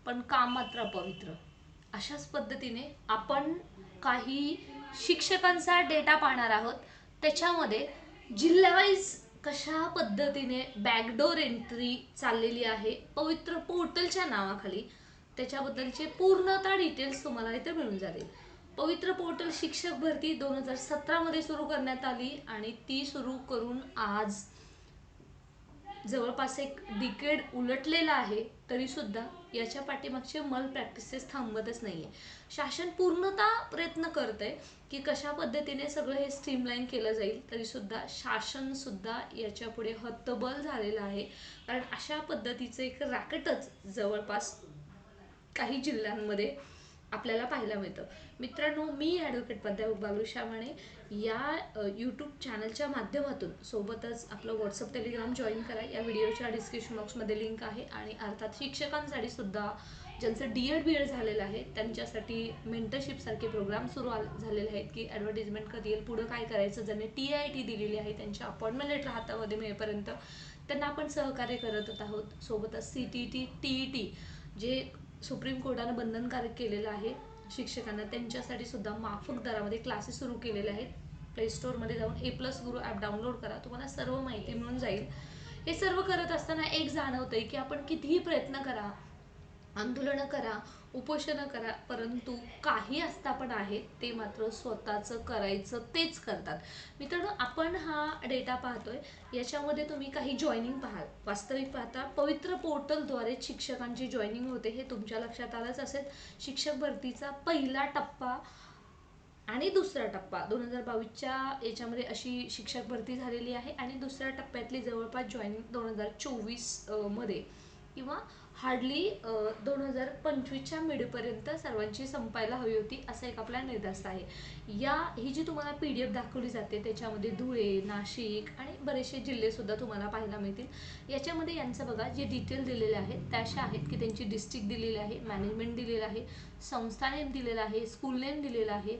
पण काम मात्र अपवित्र. अशाच पद्धतीने आपण काही शिक्षकांचा डेटा पाहणार आहोत. त्याच्यामध्ये जिल्हावाईज कशा पद्धतीने बॅकडोर एंट्री चाललेली आहे पवित्र पोर्टलच्या नावाखाली, त्याच्याबद्दलचे पूर्णतः डिटेल्स तुम्हाला इथे मिळून जातील. पवित्र पोर्टल शिक्षक भरती 2017 मध्ये सुरू करण्यात आली आणि ती सुरू करून आज जवळपास एक डिकेड उलटलेला आहे. तरी सुद्धा याच्या पाठीमागचे मल प्रॅक्टिसेस थांबतच नाहीये. शासन पूर्णतः प्रयत्न करतंय की कशा पद्धतीने सगळं हे स्ट्रीमलाईन केलं जाईल. तरी सुद्धा शासन सुद्धा याच्या पुढे हतबल झालेलं आहे. कारण अशा पद्धतीचं एक रॅकेटच जवळपास काही जिल्ह्यांमध्ये आपल्याला पाहायला मिळतं. मित्रांनो, मी ॲडव्होकेट प्राध्यापक बालू शामाणे या यूट्यूब चॅनलच्या माध्यमातून सोबतच आपलं व्हॉट्सअप टेलिग्राम जॉईन करा. या व्हिडिओच्या डिस्क्रिप्शन बॉक्समध्ये लिंक आहे. आणि अर्थात शिक्षकांसाठी सुद्धा ज्यांचं DED BED झालेलं आहे त्यांच्यासाठी मेंटरशिपसारखे प्रोग्राम सुरू झालेले आहेत की ॲडव्हर्टिजमेंट कधी येईल, पुढं काय करायचं. ज्यांनी TIT दिलेली आहे त्यांच्या अपॉइंटमेंट लेटर हातामध्ये मिळेपर्यंत त्यांना आपण सहकार्य करत आहोत. सोबतच CTET TET जे सुप्रीम कोर्टानं बंधनकारक केलेलं आहे शिक्षकांना, त्यांच्यासाठी सुद्धा माफक दरामध्ये क्लासेस सुरू केलेले आहेत. प्ले स्टोअरमध्ये जाऊन A+ गुरु ॲप डाउनलोड करा, तुम्हाला सर्व माहिती मिळून जाईल. हे सर्व करत असताना एक जाणवतंय की आपण कितीही प्रयत्न करा, आंदोलनं करा, उपोषणं करा, परंतु काही आस्थापन आहेत ते मात्र स्वतःचं करायचं तेच करतात. मित्रांनो, आपण हा डेटा पाहतोय, याच्यामध्ये तुम्ही काही जॉईनिंग पाहाल. वास्तविक पाहता पवित्र पोर्टलद्वारे शिक्षकांची जॉईनिंग होते हे तुमच्या लक्षात आलंच असेल. शिक्षक भरतीचा पहिला टप्पा आणि दुसरा टप्पा 2022च्या याच्यामध्ये अशी शिक्षक भरती झालेली आहे. आणि दुसऱ्या टप्प्यातली जवळपास जॉईनिंग 2024 मध्ये किंवा हार्डली 2025च्या मिडपर्यंत सर्वांची संपायला हवी होती, असं एक आपला निर्धास्त आहे. ही जी तुम्हाला PDF दाखवली जाते त्याच्यामध्ये धुळे, नाशिक आणि बरेचसे जिल्हे सुद्धा तुम्हाला पाहायला मिळतील. याच्यामध्ये यांचं बघा जे डिटेल दिलेले आहेत त्या अशा आहेत की त्यांची डिस्ट्रिक्ट दिलेली आहे, मॅनेजमेंट दिलेलं आहे, संस्था नेम दिलेला आहे, स्कूल नेम दिलेला आहे,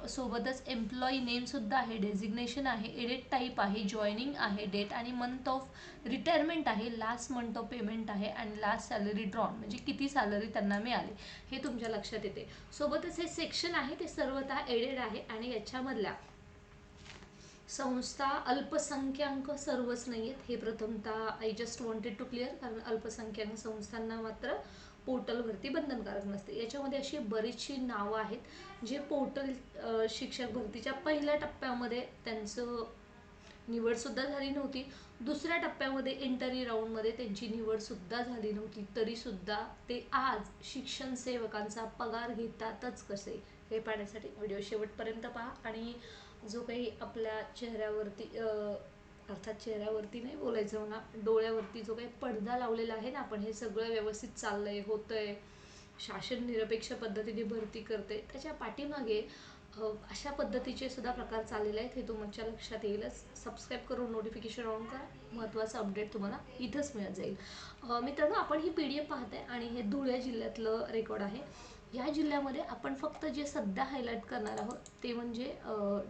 सोबतच एम्प्लॉई नेम सुद्धा आहे, डेझिग्नेशन आहे, एडिट टाईप आहे, जॉईनिंग आहे, डेट आणि मंथ ऑफ रिटायरमेंट आहे, लास्ट मंथ ऑफ पेमेंट आहे आणि लास्ट सॅलरी ड्रॉन म्हणजे किती सॅलरी त्यांना मिळाली हे तुमच्या लक्षात येते. सोबतच हे सेक्शन आहे ते सर्वतः एडेड आहे आणि याच्यामधल्या संस्था अल्पसंख्याक सर्वच नाही आहेत. हे प्रथमतः I just wanted to clear, कारण अल्पसंख्याक संस्थांना मात्र पोर्टलवरती बंधनकारक नसते. याच्यामध्ये अशी बरीचशी नावं आहेत जे पोर्टल शिक्षक भरतीच्या पहिल्या टप्प्यामध्ये त्यांचं निवडसुद्धा झाली नव्हती. दुसऱ्या टप्प्यामध्ये इंटरव्ह्यू राऊंडमध्ये त्यांची निवडसुद्धा झाली नव्हती. तरीसुद्धा ते आज शिक्षण सेवकांचा पगार घेतातच कसे हे पाहण्यासाठी व्हिडिओ शेवटपर्यंत पहा. आणि जो काही आपल्या चेहऱ्यावरती अर्थात चेहऱ्यावरती नाही बोलायचं, मला डोळ्यावरती जो काही पडदा लावलेला आहे ना, आपण हे सगळं व्यवस्थित चाललंय, होतंय, शासन निरपेक्ष पद्धतीने भरती करते, त्याच्या पाठीमागे अशा पद्धतीचे सुद्धा प्रकार चाललेले आहेत हे तुमच्या लक्षात येईलच. सबस्क्राईब करून नोटिफिकेशन ऑन करा, महत्त्वाचं अपडेट तुम्हाला इथंच मिळत जाईल. मित्रांनो, आपण ही PDF पाहताय आणि हे धुळे जिल्ह्यातलं रेकॉर्ड आहे. या जिल्ह्यामध्ये आपण फक्त जे सध्या हायलाईट करणार आहोत ते म्हणजे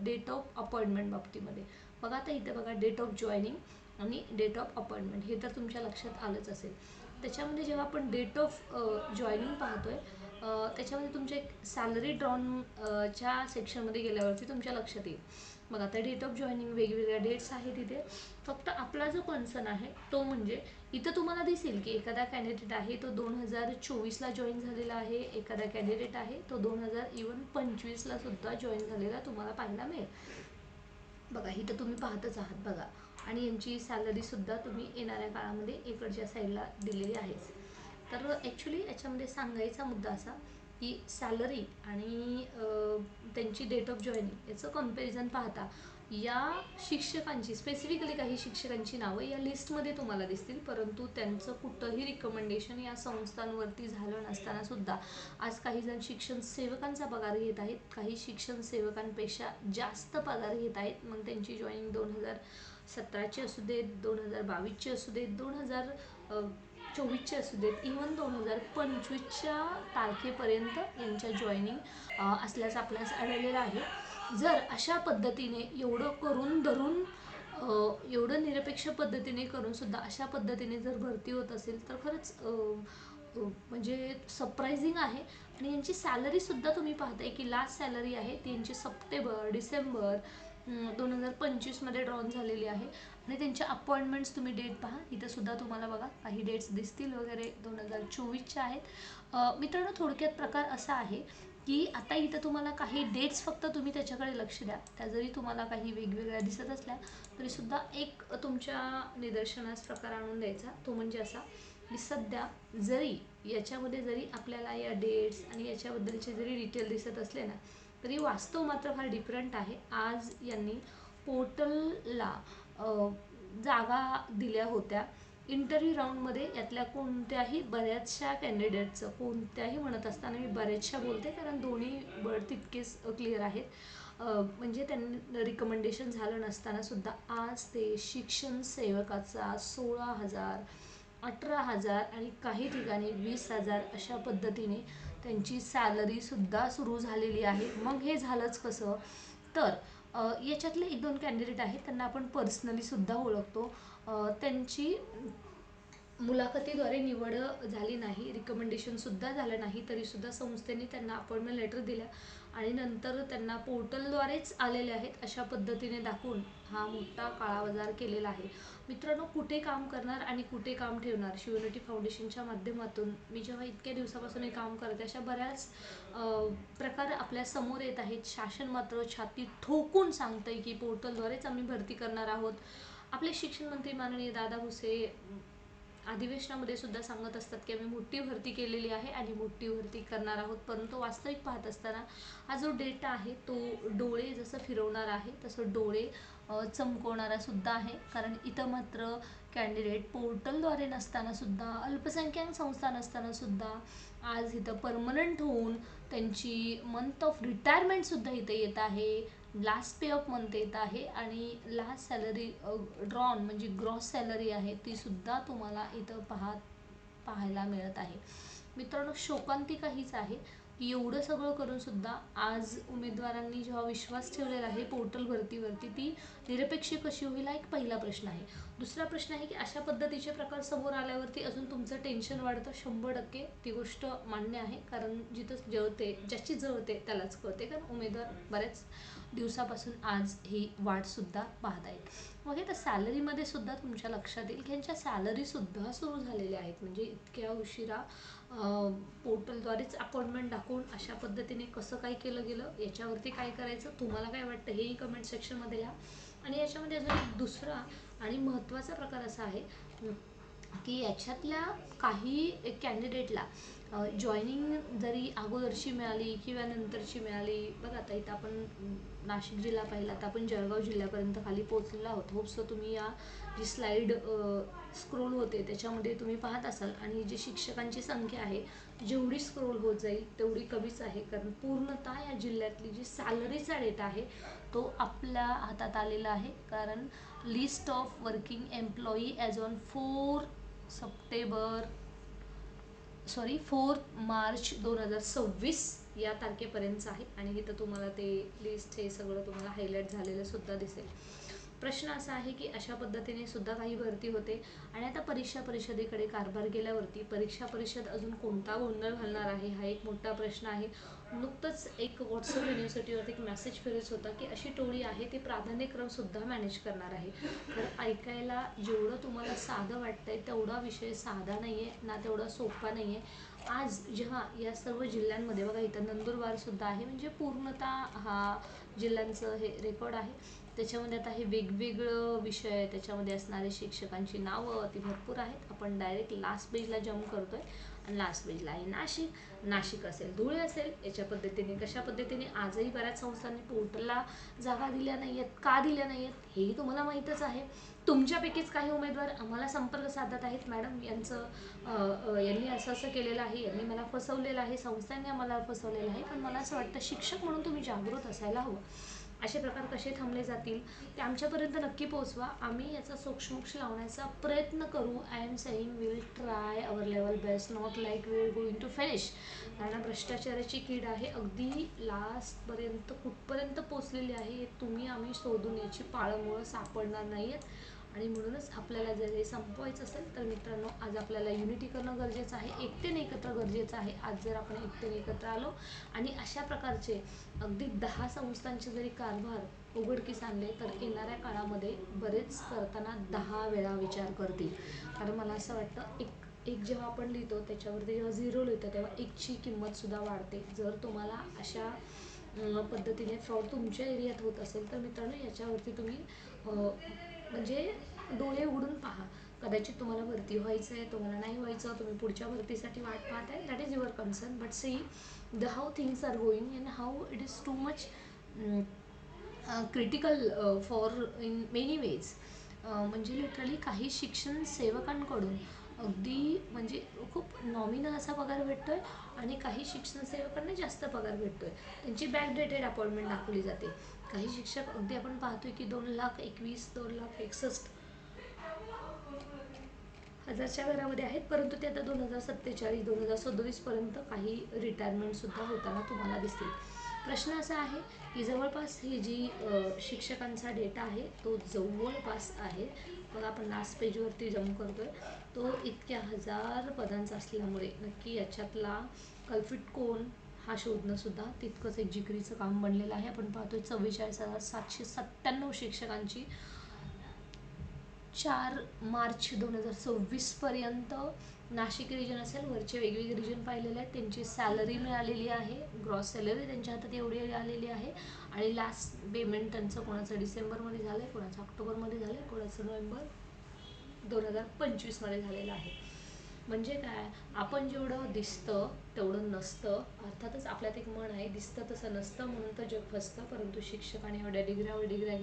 डेट ऑफ अपॉइंटमेंट बाबतीमध्ये. बघा आता इथे बघा, डेट ऑफ जॉईनिंग आणि डेट ऑफ अपॉइंटमेंट हे तर तुमच्या लक्षात आलंच असेल. त्याच्यामध्ये जेव्हा आपण डेट ऑफ जॉईनिंग पाहतोय त्याच्यामध्ये तुमच्या एक सॅलरी ड्रॉन च्या सेक्शनमध्ये गेल्यावरती तुमच्या लक्षात येईल. मग आता डेट ऑफ जॉईनिंग वेगवेगळ्या डेट्स आहेत इथे. फक्त आपला जो कन्सर्न आहे तो म्हणजे इथं तुम्हाला दिसेल की एखादा कॅन्डिडेट आहे तो 2024ला जॉईन झालेला आहे, एखादा कॅन्डिडेट आहे तो 2025ला सुद्धा जॉईन झालेला तुम्हाला पाहायला मिळेल. बघा इथं तुम्ही पाहतच आहात बघा. आणि यांची सॅलरी सुद्धा तुम्ही येणाऱ्या काळामध्ये इकडच्या साईडला दिलेली आहेच. तर ॲक्च्युली याच्यामध्ये सांगायचा मुद्दा असा की सॅलरी आणि त्यांची डेट ऑफ जॉईनिंग याचं कंपॅरिझन पाहता या शिक्षकांची स्पेसिफिकली काही शिक्षकांची नावं या लिस्टमध्ये तुम्हाला दिसतील, परंतु त्यांचं कुठंही रिकमेंडेशन या संस्थांवरती झालं नसताना सुद्धा आज काही जण शिक्षण सेवकांचा पगार घेत आहेत, काही शिक्षण सेवकांपेक्षा जास्त पगार घेत आहेत. मग त्यांची जॉईनिंग 2017ची असू देत, 2022ची असू देत, 2024चे असू देत, इव्हन 2025च्या तारखेपर्यंत यांच्या जॉईनिंग असल्याचं आपल्यास आढळलेलं आहे. जर अशा पद्धतीने एवढं करून धरून एवढं निरपेक्ष पद्धतीने करून सुद्धा अशा पद्धतीने जर भरती होत असेल तर खरंच म्हणजे सरप्रायझिंग आहे. आणि यांची सॅलरीसुद्धा तुम्ही पाहताय की लास्ट सॅलरी आहे ती यांची डिसेंबर 2025मध्ये ड्रॉन झालेली आहे. आणि त्यांच्या अपॉइंटमेंट्स तुम्ही डेट पहा, इथं सुद्धा तुम्हाला बघा काही डेट्स दिसतील वगैरे 2024च्या आहेत. मित्रांनो, थोडक्यात प्रकार असा आहे की आता इथं तुम्हाला काही डेट्स फक्त तुम्ही त्याच्याकडे लक्ष द्या. त्या जरी तुम्हाला काही वेगवेगळ्या दिसत असल्या तरीसुद्धा एक तुमच्या निदर्शनास प्रकार आणून द्यायचा, तो म्हणजे असा की सध्या जरी याच्यामध्ये जरी आपल्याला या डेट्स आणि याच्याबद्दलचे जरी डिटेल दिसत असले ना, तरी वास्तव मात्र फार डिफरंट आहे. आज यांनी पोर्टलला जागा दिल्या होत्या इंटरव्ह्यू राऊंडमध्ये. यातल्या कोणत्याही बऱ्याचशा कॅन्डिडेटचं, कोणत्याही म्हणत असताना मी बऱ्याचशा बोलते कारण दोन्ही बळ तितकेच क्लिअर आहेत. म्हणजे त्यांनी रिकमेंडेशन झालं नसताना सुद्धा आज ते शिक्षण सेवकाचा 16,000, 18,000 आणि काही ठिकाणी 20,000 अशा पद्धतीने त्यांची सॅलरीसुद्धा सुरू झालेली आहे. मग हे झालंच कसं? तर याच्यातले 1-2 कॅन्डिडेट आहेत, त्यांना आपण पर्सनलीसुद्धा ओळखतो. त्यांची मुलाखतीद्वारे निवड झाली नाही, रिकमेंडेशनसुद्धा झालं नाही, तरीसुद्धा संस्थेने त्यांना अपॉइंटमेंट लेटर दिल्या आणि नंतर त्यांना पोर्टलद्वारेच आलेले आहेत अशा पद्धतीने दाखवून हा मोठा काळाबाजार केलेला आहे. मित्रांनो, कुठे काम करणार आणि कुठे काम ठेवणार, शिवयुनिटी फाउंडेशनच्या माध्यमातून मी जेव्हा इतक्या दिवसापासून हे काम करते, अशा बऱ्याच प्रकार आपल्या समोर येत आहेत. शासन मात्र छाती ठोकून सांगतंय की पोर्टलद्वारेच आम्ही भरती करणार आहोत. आपले शिक्षण मंत्री माननीय दादा भुसे अधिवेशनामध्ये सुद्धा सांगत असतात की आम्ही मोठी भरती केलेली आहे आणि मोठी भरती करणार आहोत. परंतु वास्तविक पाहत असताना हा जो डेटा आहे तो डोळे जसं फिरवणार आहे तसं डोळे चमकवणारा सुद्धा आहे. कारण इथं मात्र कॅन्डिडेट पोर्टलद्वारे नसताना सुद्धा, अल्पसंख्याक संस्था नसताना सुद्धा आज इथं परमनंट होऊन त्यांची मंथ ऑफ रिटायरमेंटसुद्धा इथं येत आहे. लास्ट पे ऑफ मंथ येत आहे आणि लास्ट सॅलरी ड्रॉन म्हणजे ग्रॉस सॅलरी आहे ती सुद्धा तुम्हाला इथं पाहायला मिळत आहे. मित्रांनो, शोकांतिका हीच आहे की एवढं सगळं करून सुद्धा आज उमेदवारांनी जेव्हा विश्वास ठेवलेला आहे पोर्टल भरतीवरती, ती निरपेक्ष कशी होईल हा एक पहिला प्रश्न आहे. दुसरा प्रश्न आहे की अशा पद्धतीचे प्रकार समोर आल्यावरती अजून तुमचं टेन्शन वाढतं. 100% ती गोष्ट मान्य आहे, कारण जिथं जळते, ज्याची जळते त्यालाच कळते. कारण उमेदवार बऱ्याच दिवसापासून आज ही वाटसुद्धा पाहत आहेत. मग तर सॅलरीमध्ये सुद्धा तुमच्या लक्षात येईल की यांच्या सॅलरीसुद्धा सुरू झालेल्या आहेत. म्हणजे इतक्या उशिरा पोर्टलद्वारेच अपॉइंटमेंट दाखवून अशा पद्धतीने कसं काय केलं गेलं, याच्यावरती काय करायचं, तुम्हाला काय वाटतं हेही कमेंट सेक्शनमध्ये लिहा. आणि याच्यामध्ये अजून एक दुसरा आणि महत्त्वाचा प्रकार असा आहे की याच्यातल्या काही कॅन्डिडेटला जॉईनिंग जरी अगोदरची मिळाली किंवा नंतरची मिळाली. बघा, आता इथं आपण नाशिक जिल्हा पाहिला तर आपण जळगाव जिल्ह्यापर्यंत खाली पोहोचलेलो आहोत. होप्स तुम्ही या जी स्लाईड स्क्रोल होते त्याच्यामध्ये तुम्ही पाहत असाल. आणि जी शिक्षकांची संख्या आहे जेवढी स्क्रोल होत जाईल तेवढी कमीच आहे, कारण पूर्णतः या जिल्ह्यातली जी सॅलरीचा डेटा आहे तो आपल्या हातात आलेला आहे. कारण list of working employee as on 4 March 2026 या तारखेपर्यंत आहे. आणि इथं तुम्हाला ते लिस्ट हे सगळं तुम्हाला हायलाईट झालेलं सुद्धा दिसेल. प्रश्न असा आहे की अशा पद्धतीने सुद्धा काही भरती होते. आणि आता परीक्षा परिषदेकडे कारभार गेल्यावरती परीक्षा परिषद अजून कोणता गोंधळ घालणार आहे हा एक मोठा प्रश्न आहे. नुकतंच एक व्हॉट्सअप युनिव्हर्सिटीवरती एक मेसेज फिरत होता की अशी टोळी आहे ती प्राधान्यक्रमसुद्धा मॅनेज करणार आहे. तर ऐकायला जेवढं तुम्हाला साधं वाटतंय तेवढा विषय साधा नाही आहे ना, तेवढा सोपा नाही आहे. आज जेव्हा या सर्व जिल्ह्यांमध्ये बघा, इथं नंदुरबारसुद्धा आहे, म्हणजे पूर्णतः हा जिल्ह्यांचं हे रेकॉर्ड आहे. त्याच्यामध्ये आता हे वेगवेगळं विषय आहे, त्याच्यामध्ये असणारे शिक्षकांची नावं ती भरपूर आहेत. आपण डायरेक्ट लास्ट पेजला जम्प करतोय आणि लास्ट पेजला आहे नाशिक असेल, धुळे असेल. याच्या पद्धतीने कशा पद्धतीने आजही बऱ्याच संस्थांनी पोर्टलला जागा दिल्या नाही आहेत, का दिल्या नाही आहेत हेही तुम्हाला माहीतच आहे. तुमच्यापैकीच काही उमेदवार आम्हाला संपर्क साधत आहेत, मॅडम यांनी असं केलेलं आहे, यांनी मला फसवलेलं आहे, संस्थांनी आम्हाला फसवलेलं आहे. पण मला असं वाटतं शिक्षक म्हणून तुम्ही जागृत असायला हवं. असे प्रकार कसे थांबले जातील ते आमच्यापर्यंत नक्की पोहोचवा. आम्ही याचा सोक्षमोक्ष लावण्याचा प्रयत्न करू. I am saying will try our level best, not like we are going to finish. कारण भ्रष्टाचाराची कीड आहे, अगदी लास्टपर्यंत कुठपर्यंत पोचलेली आहे तुम्ही आम्ही शोधून याची पाळंमुळं सापडणार नाही आहेत. आणि म्हणूनच आपल्याला जर हे संपवायचं असेल तर मित्रांनो आज आपल्याला युनिटी करणं गरजेचं आहे, एकतेने एकत्र गरजेचं आहे. आज जर आपण एकतेने एकत्र आलो आणि अशा प्रकारचे अगदी 10 संस्थांचे जरी कारभार उघडकीस आणले तर येणाऱ्या काळामध्ये बरेच करताना 10 वेळा विचार करतील. कारण मला असं वाटतं एक जेव्हा आपण लिहितो त्याच्यावरती जेव्हा 0 लिहितो तेव्हा एकची किंमतसुद्धा वाढते. जर तुम्हाला अशा पद्धतीने फ्रॉड तुमच्या एरियात होत असेल तर मित्रांनो याच्यावरती तुम्ही म्हणजे डोळे उघडून पहा. कदाचित तुम्हाला भरती व्हायचं आहे, तुम्हाला नाही व्हायचं, तुम्ही पुढच्या भरतीसाठी वाट पाहत आहे, that is your concern. But see the how things are going and how it is too much critical for in many ways. म्हणजे लिटरली काही शिक्षण सेवकांकडून अगदी म्हणजे खूप नॉमिनल असा पगार भेटतो आहे आणि काही शिक्षण सेवकांना जास्त पगार भेटतो आहे. त्यांची बॅकडेटेड अपॉइंटमेंट दाखवली जाते. काही शिक्षक अगदी आपण पाहतोय की 2,21,000 2,61,000 हजारच्या घरामध्ये आहेत, परंतु ते आता 2047 2037 पर्यंत काही रिटायरमेंटसुद्धा होताना तुम्हाला दिसतील. प्रश्न असा आहे की जवळपास ही जी शिक्षकांचा डेटा आहे तो जवळपास आहे बघा, आपण लास्ट पेजवरती जम्प करतोय, तो इतक्या हजार पदांचा असल्यामुळे नक्की याच्यातला कल्पिट कोण हा शोधणं सुद्धा तितकंच एक जिकरीचं काम बनलेलं आहे. आपण पाहतोय 44,797 शिक्षकांची 4 मार्च 2026 पर्यंत नाशिक रिजन असेल, वरचे वेगवेगळे रिजन पाहिलेले आहेत, त्यांची सॅलरी मिळालेली आहे, ग्रॉस सॅलरी त्यांच्या हातात एवढी आलेली आहे. आणि लास्ट पेमेंट त्यांचं कोणाचं डिसेंबरमध्ये झालं आहे, कोणाचं ऑक्टोबरमध्ये झालं आहे, कोणाचं नोव्हेंबर 2025मध्ये झालेलं आहे. म्हणजे काय, आपण जेवढं दिसतं तेवढं नसतं. अर्थातच आपल्यात एक म्हण आहे, दिसतं तसं नसतं म्हणून तर जग फसतं. परंतु शिक्षकाने एवढ्या डिग्र्यावर डिग्र्या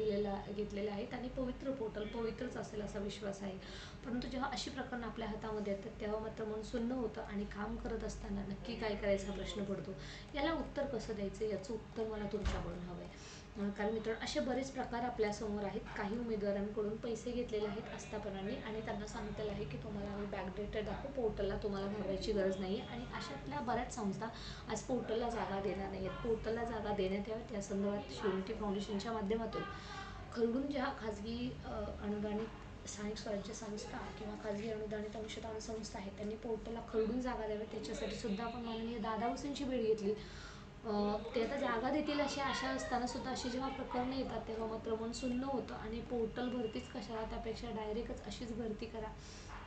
घेतलेल्या आहेत आणि पवित्र पोर्टल पवित्रच असेल असा विश्वास आहे. परंतु जेव्हा अशी प्रकरणं आपल्या हातामध्ये येतात तेव्हा मात्र मन सुन्न होतं आणि काम करत असताना नक्की काय करायचा प्रश्न पडतो. याला उत्तर कसं द्यायचं याचं उत्तर मला तुमच्याकडून हवं आहे. कारण मित्रांनो असे बरेच प्रकार आपल्यासमोर आहेत. काही उमेदवारांकडून पैसे घेतलेले आहेत आस्थापनांनी आणि त्यांना सांगितलेलं आहे की तुम्हाला आम्ही बॅकडेटेड दाखवू, पोर्टलला तुम्हाला घाबरायची गरज नाही आहे. आणि अशातल्या बऱ्याच संस्था आज पोर्टलला जागा देणार नाही आहेत. पोर्टलला जागा देण्यात याव्यात त्या संदर्भात शिवमुठी फाउंडेशनच्या माध्यमातून खरडून ज्या खाजगी अनुदानित स्थानिक स्वराज्य संस्था किंवा खाजगी अनुदानित अंशदान संस्था आहेत त्यांनी पोर्टलला खरडून जागा द्याव्यात. त्याच्यासाठी सुद्धा आपण माननीय दादा भुसेंची भेट घेतली. ते आता जागा देतील अशी आशा असताना सुद्धा अशी जेव्हा प्रकरणं येतात तेव्हा मात्र मन सुन्न होतं आणि पोर्टल भरतीच कशाला, त्यापेक्षा डायरेक्टच अशीच भरती करा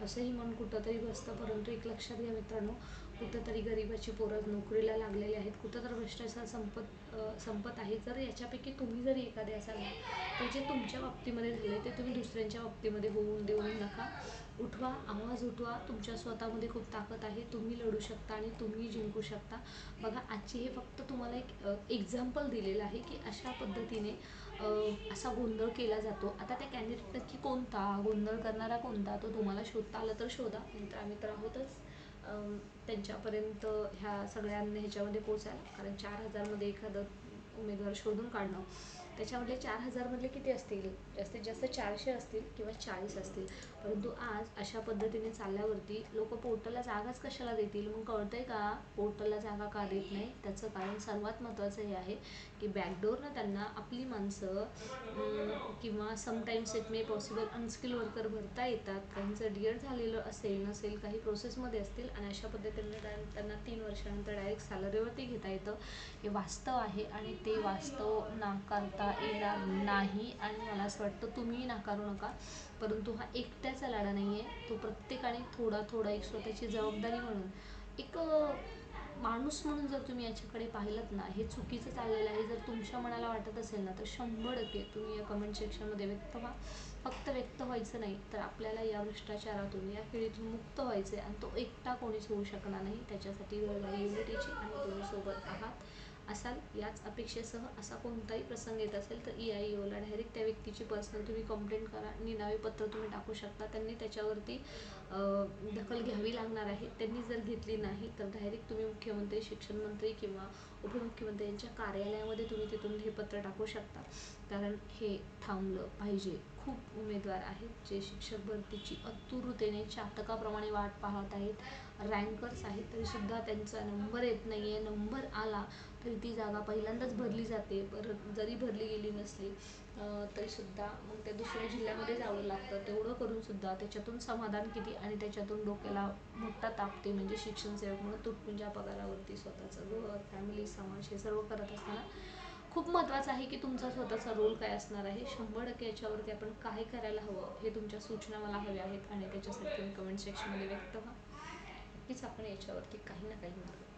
असंही मन कुठंतरी बसतं. परंतु एक लक्षात घ्या मित्रांनो, कुठंतरी गरिबाची पोरं नोकरीला लागलेली आहेत, कुठं तर भ्रष्टाचार संपत आहे. जर याच्यापैकी तुम्ही जरी एखादे असाल तर जे तुमच्या बाबतीमध्ये झाले ते तुम्ही दुसऱ्यांच्या बाबतीमध्ये होऊन देऊ नका. उठवा, आवाज उठवा, तुमच्या स्वतःमध्ये खूप ताकद आहे, तुम्ही लढू शकता आणि तुम्ही जिंकू शकता. बघा, आजची हे फक्त तुम्हाला एक एक्झाम्पल दिलेलं आहे की अशा पद्धतीने असा गोंधळ केला जातो. आता त्या कॅन्डिडेट नक्की कोणता, गोंधळ करणारा कोणता, तो तुम्हाला शोधता आलं तर शोधा. मित्र आम्ही तर आहोतच त्यांच्यापर्यंत ह्या सगळ्यांना ह्याच्यामध्ये पोचायला. कारण 4,000मध्ये एखादं उमेदवार शोधून काढणं, त्याच्यामधले 4,000मधले किती असतील, जास्तीत जास्त 400 असतील किंवा 40 असतील. परंतु आज अशा पद्धतीने चालल्यावरती लोक पोर्टलला जागाच कशाला देतील. मग कळतंय का पोर्टलला जागा का देत नाही. त्याचं कारण सर्वात महत्त्वाचं हे आहे की बॅकडोरनं त्यांना आपली माणसं किंवा sometimes it may possible unskilled worker भरता येतात. काहींचं डी.एड झालेलं असेल नसेल, काही प्रोसेसमध्ये असतील आणि अशा पद्धतीने त्यांना 3 वर्षानंतर डायरेक्ट सॅलरीवरती घेता येतं. हे वास्तव आहे आणि ते वास्तव नाकारता येणार नाही आणि मला असं वाटतं तुम्हीही नाकारू नका. परंतु हा एकट्याचा लढा नाही आहे, तो प्रत्येकाने थोडा थोडा एक स्वतःची जबाबदारी म्हणून एक माणूस म्हणून जर तुम्ही याच्याकडे पाहिलंत ना, हे चुकीचं चाललेलं आहे जर तुमच्या मनाला वाटत असेल ना तर 100% तुम्ही या कमेंट सेक्शनमध्ये व्यक्त व्हा. फक्त व्यक्त व्हायचं नाही तर आपल्याला या भ्रष्टाचारातून या किडीतून मुक्त व्हायचं आहे आणि तो एकटा कोणीच होऊ शकणार नाही. त्याच्यासाठी गरज आहे युनिटीची आणि तुम्ही सोबत असाल याच अपेक्षेसह असा कोणताही प्रसंग येत असेल तर EIO-ला डायरेक्ट त्या व्यक्तीची पर्सनल तुम्ही कंप्लेंट करा. निनावी पत्र तुम्ही टाकू शकता. त्यांनी त्याच्यावरती दखल घ्यावी लागणार आहे. त्यांनी जर घेतली नाही तर डायरेक्ट तुम्ही मुख्यमंत्री, शिक्षण मंत्री किंवा उपमुख्यमंत्री यांच्या कार्यालयामध्ये तुम्ही तिथून हे पत्र टाकू शकता. कारण हे थांबलं पाहिजे. खूप उमेदवार आहेत जे शिक्षक भरतीची आतुरतेने चातकाप्रमाणे वाट पाहत आहेत रँकर्स आहेत तरीसुद्धा त्यांचा नंबर येत नाही आहे. नंबर आला तरी ती जागा पहिल्यांदाच भरली जाते. परत जरी भरली गेली नसली तरीसुद्धा मग त्या दुसऱ्या जिल्ह्यामध्ये जावं लागतं. तेवढं करूनसुद्धा त्याच्यातून समाधान किती आणि त्याच्यातून डोक्याला मोठा तापते. म्हणजे शिक्षण सेवक म्हणून तुटपुंज्या पगारावरती स्वतःचं घर, फॅमिली, समाज हे सर्व करत असताना खूप महत्त्वाचं आहे की तुमचा स्वतःचा रोल काय असणार आहे. 100% याच्यावरती आपण काय करायला हवं हे तुमच्या सूचना मला हव्या आहेत आणि त्याच्यासाठी तुम्ही कमेंट सेक्शनमध्ये व्यक्त व्हा. नक्कीच आपण याच्यावरती काही ना काही मार्ग